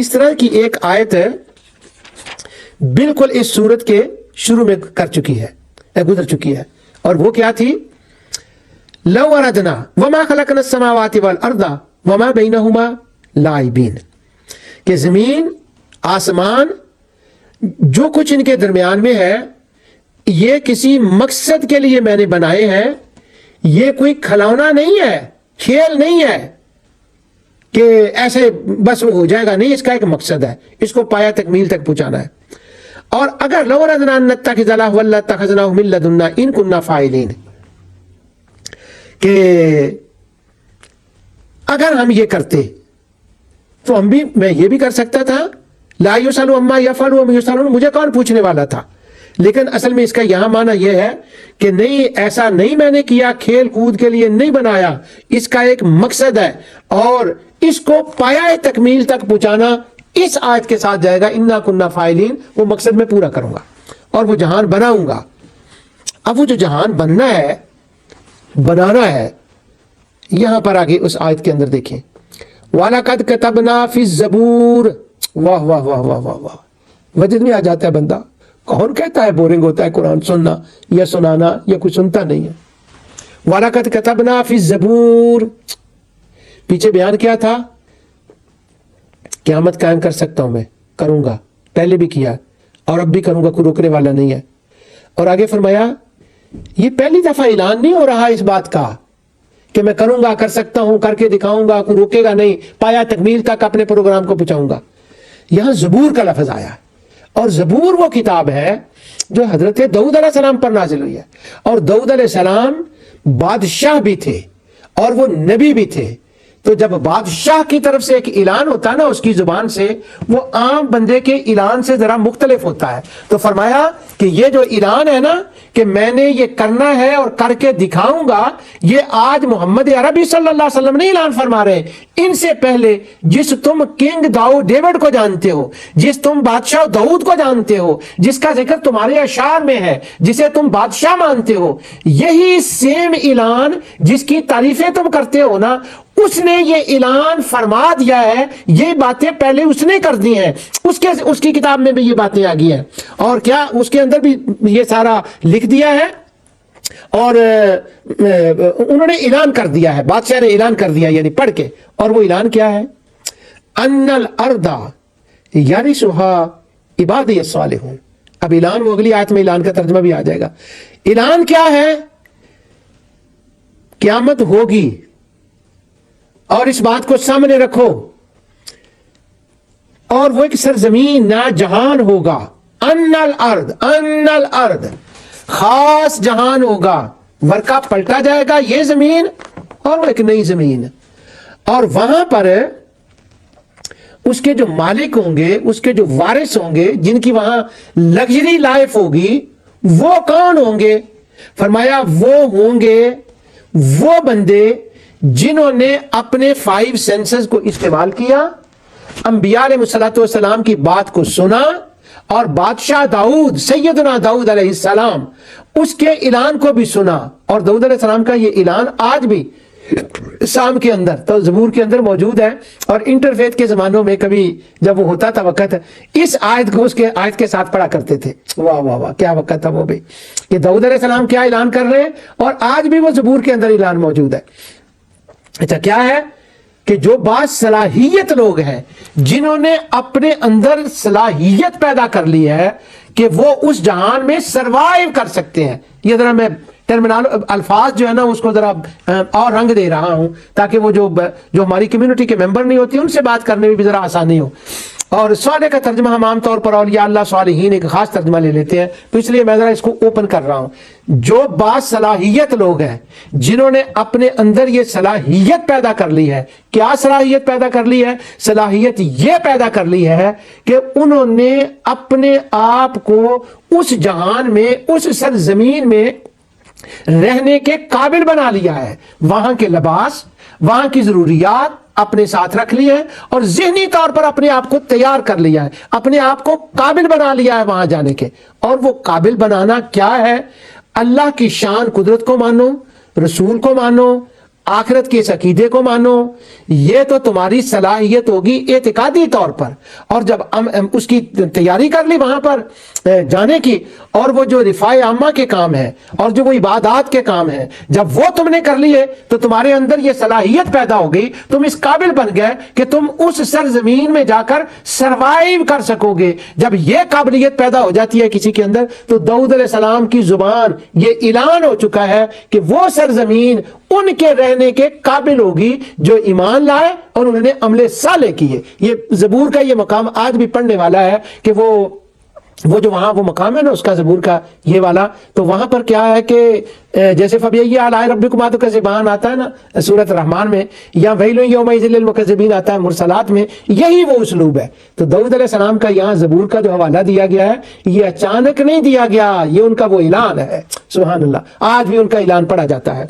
اس طرح کی ایک آیت بالکل اس سورت کے شروع میں گزر چکی ہے، اور وہ کیا تھی؟ لو اردنا وما خلقنا السماوات والارض وما بینہما لاعبین، کہ زمین آسمان جو کچھ ان کے درمیان میں ہے یہ کسی مقصد کے لیے میں نے بنائے ہیں، یہ کوئی کھلونا نہیں ہے، کھیل نہیں ہے کہ ایسے بس ہو جائے گا، نہیں، اس کا ایک مقصد ہے، اس کو پایا تکمیل تک پہنچانا ہے۔ اور اگر لو اردنا ان نتخذ لہوا لاتخذناہ من لدنا ان کنا فاعلین، کہ اگر ہم یہ کرتے تو میں یہ بھی کر سکتا تھا، لا یسأل عما یفعل وهم یسألون، مجھے کون پوچھنے والا تھا؟ لیکن اصل میں اس کا یہاں معنی یہ ہے کہ نہیں، ایسا نہیں میں نے کیا، کھیل کود کے لیے نہیں بنایا، اس کا ایک مقصد ہے، اور اس کو پایہ تکمیل تک پہنچانا اس آیت کے ساتھ جائے گا، انا کننا فاعلین، وہ مقصد میں پورا کروں گا اور وہ جہان بناؤں گا۔ اب وہ جو جہان بنانا ہے، یہاں پر آگے اس آیت کے اندر دیکھیں، وَلَقَدْ كَتَبْنَا فِي الزَّبُورِ، واہ واہ واہ واہ واہ واہ، وجد میں آ جاتا ہے بندہ، کون کہتا ہے بورنگ ہوتا ہے قرآن سننا یا سنانا، یا کوئی سنتا نہیں ہے۔ وَلَقَدْ كَتَبْنَا فِي الزَّبُورِ، پیچھے بیان کیا تھا؟ قیامت قائم کر سکتا ہوں، میں کروں گا، پہلے بھی کیا اور اب بھی کروں گا، کوئی روکنے والا نہیں ہے۔ اور آگے فرمایا یہ پہلی دفعہ اعلان نہیں ہو رہا اس بات کا کہ میں کروں گا، کر سکتا ہوں، کر کے دکھاؤں گا، کوئی روکے گا نہیں، پایا تکمیل تک اپنے پروگرام کو پہنچاؤں گا۔ یہاں زبور کا لفظ آیا، اور زبور وہ کتاب ہے جو حضرت داؤد علیہ السلام پر نازل ہوئی ہے، اور داؤد علیہ السلام بادشاہ بھی تھے اور وہ نبی بھی تھے، تو جب بادشاہ کی طرف سے ایک اعلان ہوتا ہے نا اس کی زبان سے، وہ عام بندے کے اعلان سے ذرا مختلف ہوتا ہے۔ تو فرمایا کہ یہ جو اعلان ہے نا کہ میں نے یہ کرنا ہے اور کر کے دکھاؤں گا، یہ آج محمد عربی صلی اللہ علیہ وسلم نہیں اعلان فرما رہے، ان سے پہلے جس تم کنگ ڈیوڈ کو جانتے ہو، جس تم بادشاہ داؤد کو جانتے ہو، جس کا ذکر تمہارے اشعار میں ہے، جسے تم بادشاہ مانتے ہو، یہی سیم اعلان جس کی تعریفیں تم کرتے ہو نا، اس نے یہ اعلان فرما دیا ہے، یہ باتیں پہلے اس نے کر دی ہیں، اس کی کتاب میں بھی یہ باتیں آ گئی ہیں، اور کیا اس کے اندر بھی یہ سارا لکھ دیا ہے، اور انہوں نے اعلان کر دیا ہے، بادشاہ نے اعلان کر دیا یعنی پڑھ کے، اور وہ اعلان کیا ہے؟ ان الارض یرثها عبادی الصالحون۔ اب اعلان، وہ اگلی آیت میں اعلان کا ترجمہ بھی آ جائے گا۔ اعلان کیا ہے؟ قیامت ہوگی، اور اس بات کو سامنے رکھو، اور وہ ایک سرزمین نہ جہان ہوگا، ان الارض خاص جہان ہوگا، ورقہ پلٹا جائے گا یہ زمین اور وہ ایک نئی زمین، اور وہاں پر اس کے جو مالک ہوں گے، اس کے جو وارث ہوں گے، جن کی وہاں لگژری لائف ہوگی، وہ کون ہوں گے؟ فرمایا وہ ہوں گے وہ بندے جنہوں نے اپنے 5 سینسز کو استعمال کیا، انبیاء علیہ السلام کی بات کو سنا، اور بادشاہ داؤد، سیدنا داؤد علیہ السلام، اس کے اعلان کو بھی سنا۔ اور داؤد علیہ السلام کا یہ اعلان آج بھی شام کے اندر تو زبور کے اندر موجود ہے، اور انٹرفیتھ کے زمانوں میں کبھی جب وہ ہوتا تھا وقت، اس آیت کو اس کے آیت کے ساتھ پڑھا کرتے تھے۔ واہ واہ واہ، کیا وقت تھا وہ بھی، کہ داؤد علیہ السلام کیا اعلان کر رہے ہیں، اور آج بھی وہ زبور کے اندر اعلان موجود ہے۔ اچھا، کیا ہے؟ کہ جو باصلاحیت لوگ ہیں، جنہوں نے اپنے اندر صلاحیت پیدا کر لی ہے کہ وہ اس جہان میں سروائیو کر سکتے ہیں۔ یہ ذرا میں الفاظ جو ہے نا اس کو ذرا اور رنگ دے رہا ہوں تاکہ وہ جو ہماری کمیونٹی کے ممبر نہیں ہوتی ان سے بات کرنے میں بھی ذرا آسانی ہو۔ اور صالح کا ترجمہ ہم عام طور پر اولیاء اللہ صالحین ایک خاص ترجمہ لے لیتے ہیں، تو اس لیے میں ذرا اس کو اوپن کر رہا ہوں۔ جو باصلاحیت لوگ ہیں، جنہوں نے اپنے اندر یہ صلاحیت پیدا کر لی ہے۔ کیا صلاحیت پیدا کر لی ہے؟ صلاحیت یہ پیدا کر لی ہے کہ انہوں نے اپنے آپ کو اس جہان میں، اس سرزمین میں رہنے کے قابل بنا لیا ہے۔ وہاں کے لباس، وہاں کی ضروریات اپنے ساتھ رکھ لی ہے، اور ذہنی طور پر اپنے آپ کو تیار کر لیا ہے، اپنے آپ کو قابل بنا لیا ہے وہاں جانے کے۔ اور وہ قابل بنانا کیا ہے؟ اللہ کی شان قدرت کو مانو، رسول کو مانو، آخرت کے اس عقیدے کو مانو، یہ تو تمہاری صلاحیت ہوگی اعتقادی طور پر، اور جب اس کی تیاری کر لی وہاں پر جانے کی، اور وہ جو رفاع عامہ کے کام ہے اور جو وہ عبادات کے کام ہیں، جب وہ تم نے کر لیے تو تمہارے اندر یہ صلاحیت پیدا ہو گئی، تم اس قابل بن گئے کہ تم اس سرزمین میں جا کر سروائیو کر سکو گے۔ جب یہ قابلیت پیدا ہو جاتی ہے کسی کے اندر تو داؤد علیہ السلام کی زبان یہ اعلان ہو چکا ہے کہ وہ سرزمین ان کے رہنے کے قابل ہوگی جو ایمان لائے اور انہوں نے عمل صالح کیے۔ یہ زبور کا یہ مقام آج بھی پڑھنے والا ہے کہ وہ جو وہاں وہ مقام ہے نا اس کا، زبور کا یہ والا، تو وہاں پر کیا ہے کہ جیسے فَبِأَيِّ آلَاءِ رَبِّكُمَا تُكَذِّبَانِ آتا ہے نا سورۃ الرحمن میں، یا وَيْلٌ يَوْمَئِذٍ لِّلْمُكَذِّبِينَ آتا ہے مرسلات میں، یہی وہ اسلوب ہے۔ تو داؤد علیہ السلام کا یہاں زبور کا جو حوالہ دیا گیا ہے یہ اچانک نہیں دیا گیا، یہ ان کا وہ اعلان ہے۔ سبحان اللہ، آج بھی ان کا اعلان پڑھا جاتا ہے۔